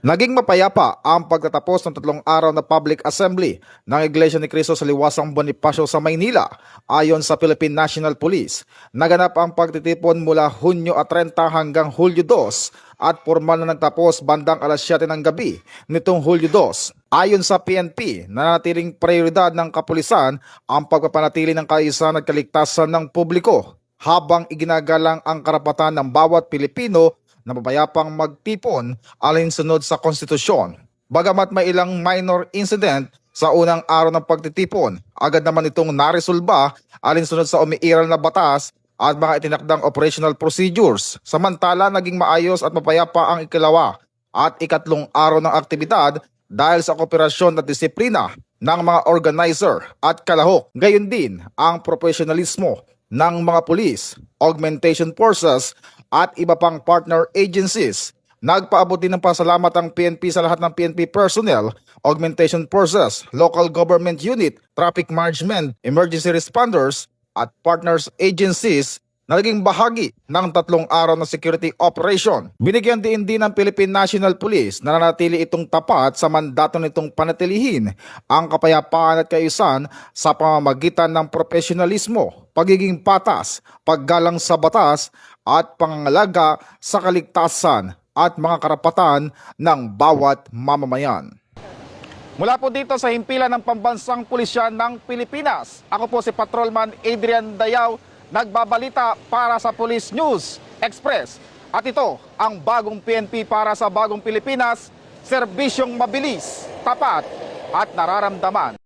Naging mapayapa ang pagtatapos ng 3 araw na public assembly ng Iglesia ni Cristo sa Liwasang Bonifacio sa Maynila. Ayon sa Philippine National Police, naganap ang pagtitipon mula Hunyo 30 hanggang Hulyo 2 at formal na nagtapos bandang alas 7 ng gabi nitong Hulyo 2. Ayon sa PNP, nanatiling prioridad ng kapulisan ang pagpapanatili ng kaayusan at kaligtasan ng publiko habang iginagalang ang karapatan ng bawat Pilipino na mapayapang magtipon alinsunod sa konstitusyon. Bagamat may ilang minor incident sa unang araw ng pagtitipon, agad naman itong naresolba alinsunod sa umiiral na batas at mga itinakdang operational procedures. Samantala, naging maayos at mapayapa ang ikalawa at ikatlong araw ng aktibidad dahil sa kooperasyon at disiplina ng mga organizer at kalahok. Gayon din ang profesionalismo ng mga pulis, augmentation forces at iba pang partner agencies. Nagpaabot din ng pasalamat ang PNP sa lahat ng PNP personnel, augmentation forces, local government unit, traffic management, emergency responders at partners agencies na naging bahagi ng 3 araw na security operation. Binigyan din ng Philippine National Police na nanatili itong tapat sa mandato nitong panatilihin ang kapayapaan at kaayusan sa pamamagitan ng profesionalismo, pagiging patas, paggalang sa batas at pangangalaga sa kaligtasan at mga karapatan ng bawat mamamayan. Mula po dito sa himpilan ng Pambansang Pulisya ng Pilipinas, ako po si Patrolman Adrian Dayaw, nagbabalita para sa Police News Express. At ito ang bagong PNP para sa bagong Pilipinas, serbisyong mabilis, tapat at nararamdaman.